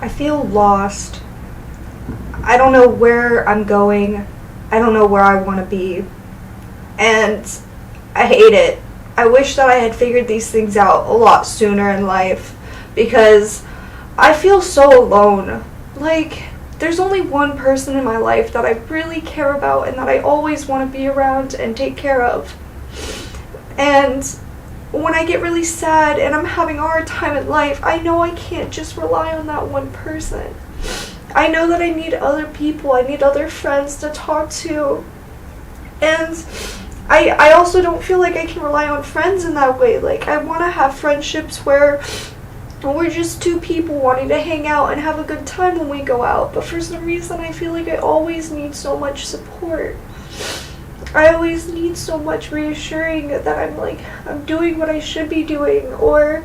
I feel lost. I don't know where I'm going. I don't know where I want to be. And I hate it. I wish that I had figured these things out a lot sooner in life, because I feel so alone. Like, there's only one person in my life that I really care about and that I always want to be around and take care of. And when I get really sad and I'm having a hard time in life, I know I can't just rely on that one person. I know that I need other people. I need other friends to talk to. And I also don't feel like I can rely on friends in that way. Like, I want to have friendships where we're just two people wanting to hang out and have a good time when we go out. But for some reason, I feel like I always need so much support. I always need so much reassuring that I'm doing what I should be doing, or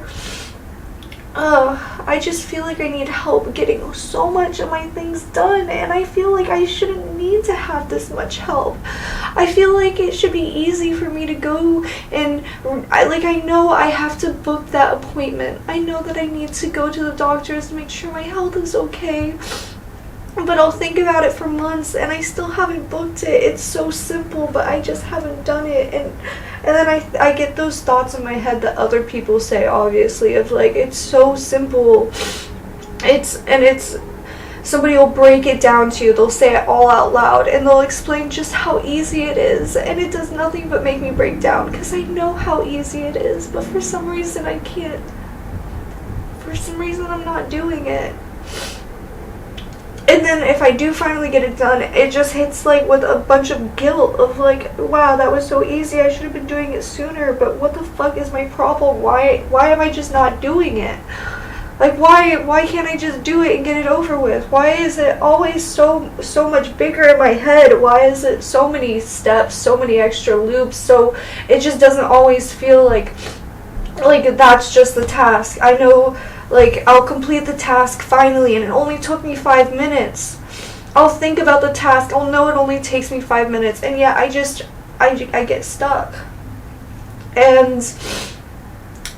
I just feel like I need help getting so much of my things done, and I feel like I shouldn't need to have this much help. I feel like it should be easy for me to go and I know I have to book that appointment. I know that I need to go to the doctors to make sure my health is okay. But I'll think about it for months and I still haven't booked it. It's so simple, but I just haven't done it. And then I get those thoughts in my head that other people say, obviously, of like, it's so simple. Somebody will break it down to you. They'll say it all out loud and they'll explain just how easy it is. And it does nothing but make me break down, because I know how easy it is. But for some reason I can't. For some reason I'm not doing it. And then if I do finally get it done, it just hits like with a bunch of guilt of like, wow, that was so easy, I should have been doing it sooner, but what the fuck is my problem? Why am I just not doing it? Like, why can't I just do it and get it over with? Why is it always so much bigger in my head? Why is it so many steps, so many extra loops? So it just doesn't always feel like that's just the task. I know, like, I'll complete the task finally and it only took me 5 minutes. I'll think about the task, I'll know it only takes me 5 minutes, and yet I get stuck. And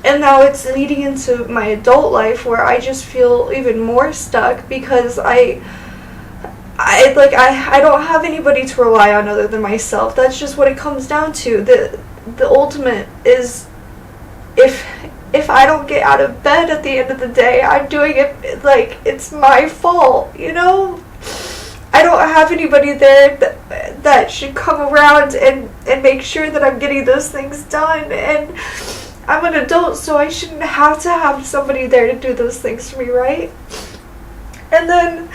now it's leading into my adult life where I just feel even more stuck, because I don't have anybody to rely on other than myself. That's just what it comes down to. The ultimate is, if I don't get out of bed at the end of the day, I'm doing it like it's my fault, you know? I don't have anybody there that should come around and make sure that I'm getting those things done. And I'm an adult, so I shouldn't have to have somebody there to do those things for me, right? And then,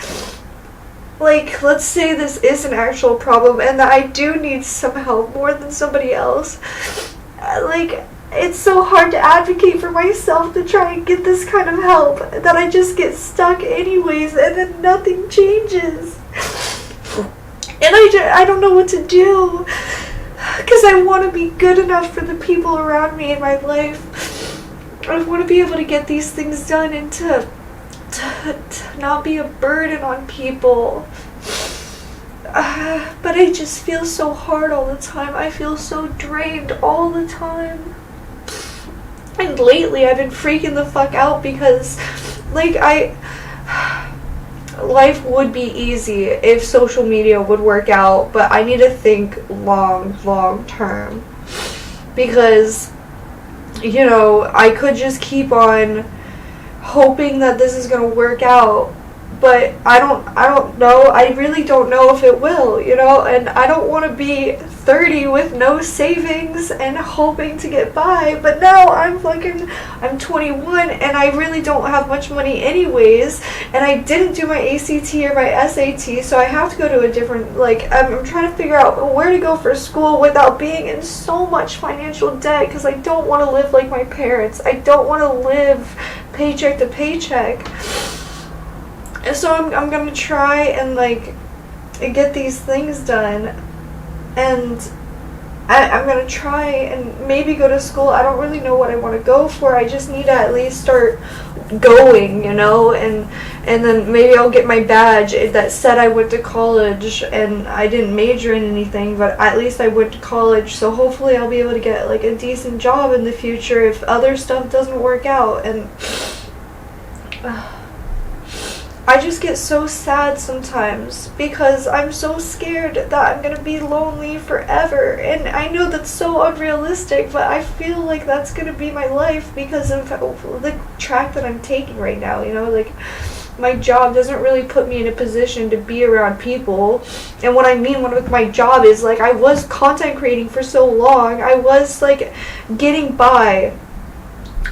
like, let's say this is an actual problem and that I do need some help more than somebody else. Like, it's so hard to advocate for myself to try and get this kind of help that I just get stuck anyways, and then nothing changes. And I don't know what to do, because I want to be good enough for the people around me in my life. I want to be able to get these things done and to not be a burden on people. But I just feel so hard all the time. I feel so drained all the time. And lately I've been freaking the fuck out because, like, life would be easy if social media would work out, but I need to think long term. Because, you know, I could just keep on hoping that this is gonna work out, but I don't know. I really don't know if it will, you know, and I don't want to be 30 with no savings and hoping to get by. But now I'm 21 and I really don't have much money anyways, and I didn't do my ACT or my SAT, so I have to go to a different, like, I'm trying to figure out where to go for school without being in so much financial debt, because I don't want to live like my parents. I don't want to live paycheck to paycheck. And so I'm gonna try and, like, get these things done, and I'm gonna try and maybe go to school. I don't really know what I want to go for. I just need to at least start going, you know, and then maybe I'll get my badge that said I went to college, and I didn't major in anything, but at least I went to college, so hopefully I'll be able to get, like, a decent job in the future if other stuff doesn't work out. And I just get so sad sometimes because I'm so scared that I'm gonna be lonely forever. And I know that's so unrealistic, but I feel like that's gonna be my life because of the track that I'm taking right now, you know? Like, my job doesn't really put me in a position to be around people. And what I mean with my job is, like, I was content creating for so long. I was, like, getting by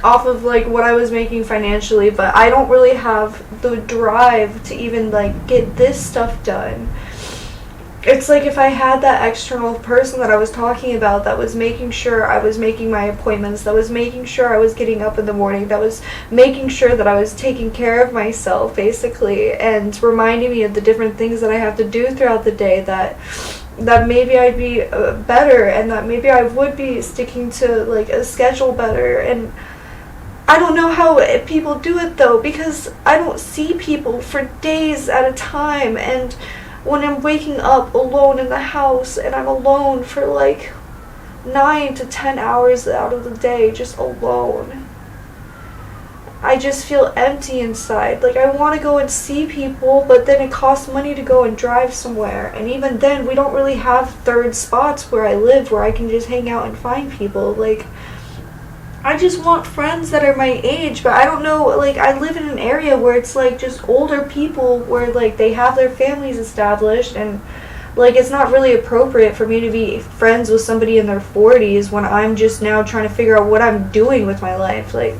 off of, like, what I was making financially, but I don't really have the drive to even, like, get this stuff done. It's like if I had that external person that I was talking about that was making sure I was making my appointments, that was making sure I was getting up in the morning, that was making sure that I was taking care of myself, basically, and reminding me of the different things that I have to do throughout the day, that maybe I'd be better, and that maybe I would be sticking to, like, a schedule better. And I don't know how people do it, though, because I don't see people for days at a time. And when I'm waking up alone in the house and I'm alone for like 9 to 10 hours out of the day, just alone, I just feel empty inside. Like, I want to go and see people, but then it costs money to go and drive somewhere. And even then, we don't really have third spots where I live where I can just hang out and find people. Like, I just want friends that are my age, but I don't know, like, I live in an area where it's, like, just older people where, like, they have their families established, and, like, it's not really appropriate for me to be friends with somebody in their 40s when I'm just now trying to figure out what I'm doing with my life. Like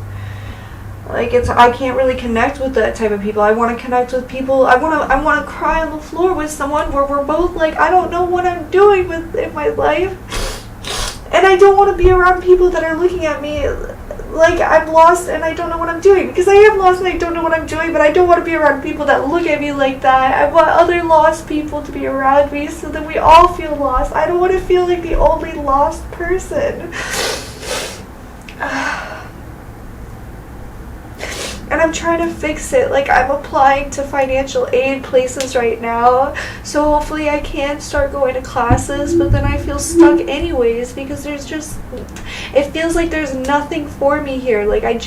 I can't really connect with that type of people. I want to connect with people. I want to cry on the floor with someone where we're both like, I don't know what I'm doing in my life. And I don't want to be around people that are looking at me like I'm lost and I don't know what I'm doing. Because I am lost and I don't know what I'm doing, but I don't want to be around people that look at me like that. I want other lost people to be around me so that we all feel lost. I don't want to feel like the only lost person. And I'm trying to fix it. Like, I'm applying to financial aid places right now, so hopefully I can start going to classes, but then I feel stuck anyways because there's just, it feels like there's nothing for me here. Like, and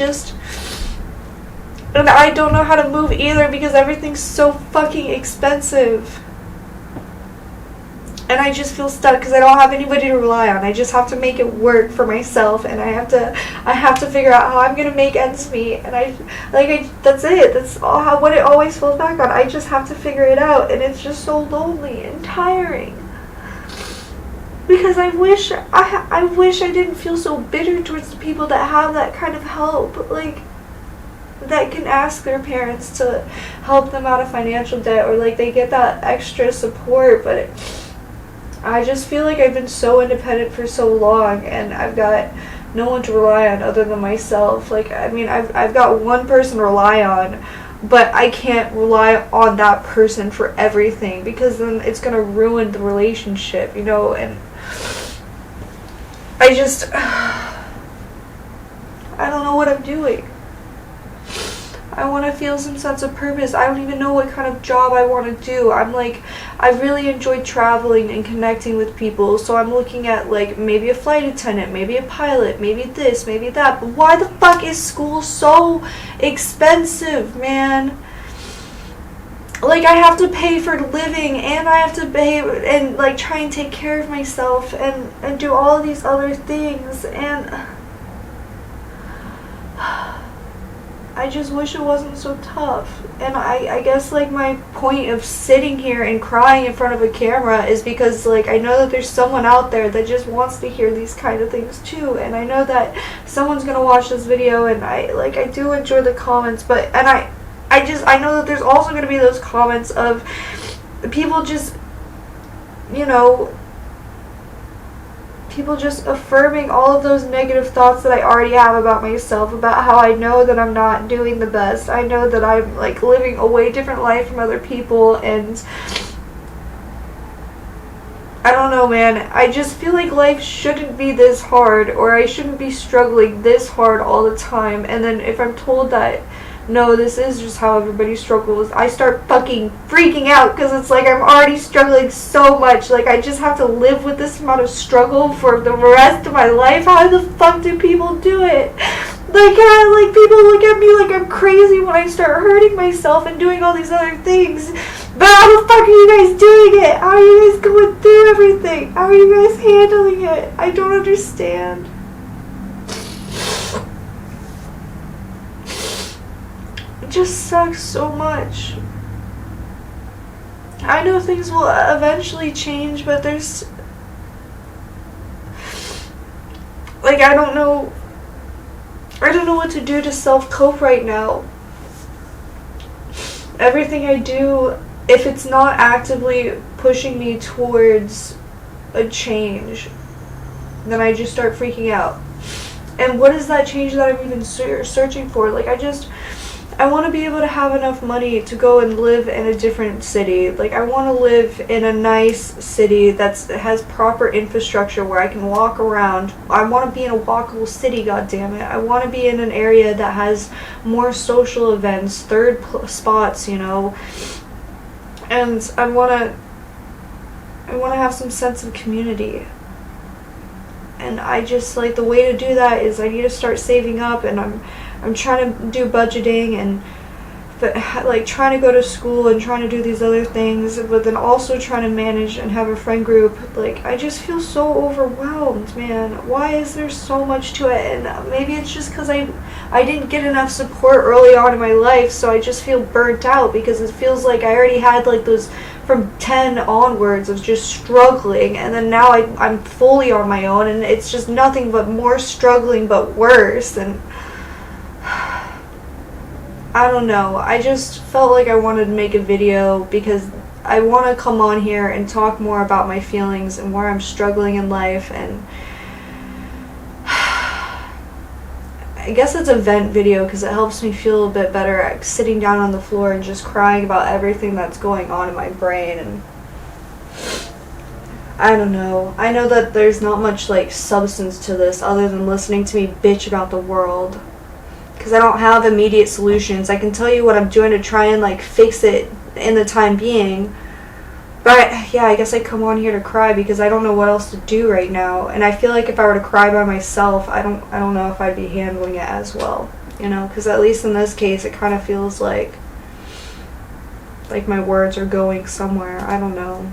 I don't know how to move either because everything's so fucking expensive. And I just feel stuck because I don't have anybody to rely on. I just have to make it work for myself, and I have to figure out how I'm gonna make ends meet. And that's it. That's all what it always falls back on. I just have to figure it out, and it's just so lonely and tiring. Because I wish I didn't feel so bitter towards the people that have that kind of help, like, that can ask their parents to help them out of financial debt, or like they get that extra support, but I just feel like I've been so independent for so long, and I've got no one to rely on other than myself. Like, I mean, I've got one person to rely on, but I can't rely on that person for everything because then it's gonna ruin the relationship, you know. And I don't know what I'm doing. I want to feel some sense of purpose. I don't even know what kind of job I want to do. I'm like, I really enjoy traveling and connecting with people, so I'm looking at, like, maybe a flight attendant, maybe a pilot, maybe this, maybe that. But why the fuck is school so expensive, man? Like, I have to pay for living, and I have to pay and, like, try and take care of myself and do all of these other things, and I just wish it wasn't so tough. And I guess, like, my point of sitting here and crying in front of a camera is because, like, I know that there's someone out there that just wants to hear these kind of things too. And I know that someone's gonna watch this video, and I do enjoy the comments, but, and I know that there's also gonna be those comments of people just, you know, people just affirming all of those negative thoughts that I already have about myself, about how I know that I'm not doing the best. I know that I'm, like, living a way different life from other people, and I don't know, man. I just feel like life shouldn't be this hard, or I shouldn't be struggling this hard all the time. And then if I'm told that, no, this is just how everybody struggles, I start fucking freaking out because it's like I'm already struggling so much. Like, I just have to live with this amount of struggle for the rest of my life. How the fuck do people do it? Like people look at me like I'm crazy when I start hurting myself and doing all these other things. But how the fuck are you guys doing it? How are you guys going through everything? How are you guys handling it? I don't understand. It just sucks so much. I know things will eventually change, but there's... Like, I don't know what to do to self-cope right now. Everything I do, if it's not actively pushing me towards a change, then I just start freaking out. And what is that change that I'm even searching for? Like, I want to be able to have enough money to go and live in a different city. Like, I want to live in a nice city that has proper infrastructure where I can walk around. I want to be in a walkable city, goddammit. I want to be in an area that has more social events, third spots, you know. And I want to have some sense of community. And I just, like, the way to do that is I need to start saving up, and I'm trying to do budgeting and like trying to go to school and trying to do these other things, but then also trying to manage and have a friend group. Like, I just feel so overwhelmed, man. Why is there so much to it? And maybe it's just because I didn't get enough support early on in my life, so I just feel burnt out, because it feels like I already had like those from 10 onwards of just struggling, and then now I'm fully on my own, and it's just nothing but more struggling but worse. And I don't know. I just felt like I wanted to make a video because I want to come on here and talk more about my feelings and where I'm struggling in life. And I guess it's a vent video because it helps me feel a bit better at sitting down on the floor and just crying about everything that's going on in my brain. And I don't know. I know that there's not much like substance to this other than listening to me bitch about the world, because I don't have immediate solutions. I can tell you what I'm doing to try and like fix it in the time being, but yeah, I guess I come on here to cry because I don't know what else to do right now. And I feel like if I were to cry by myself, I don't know if I'd be handling it as well, you know, because at least in this case it kind of feels like my words are going somewhere. I don't know.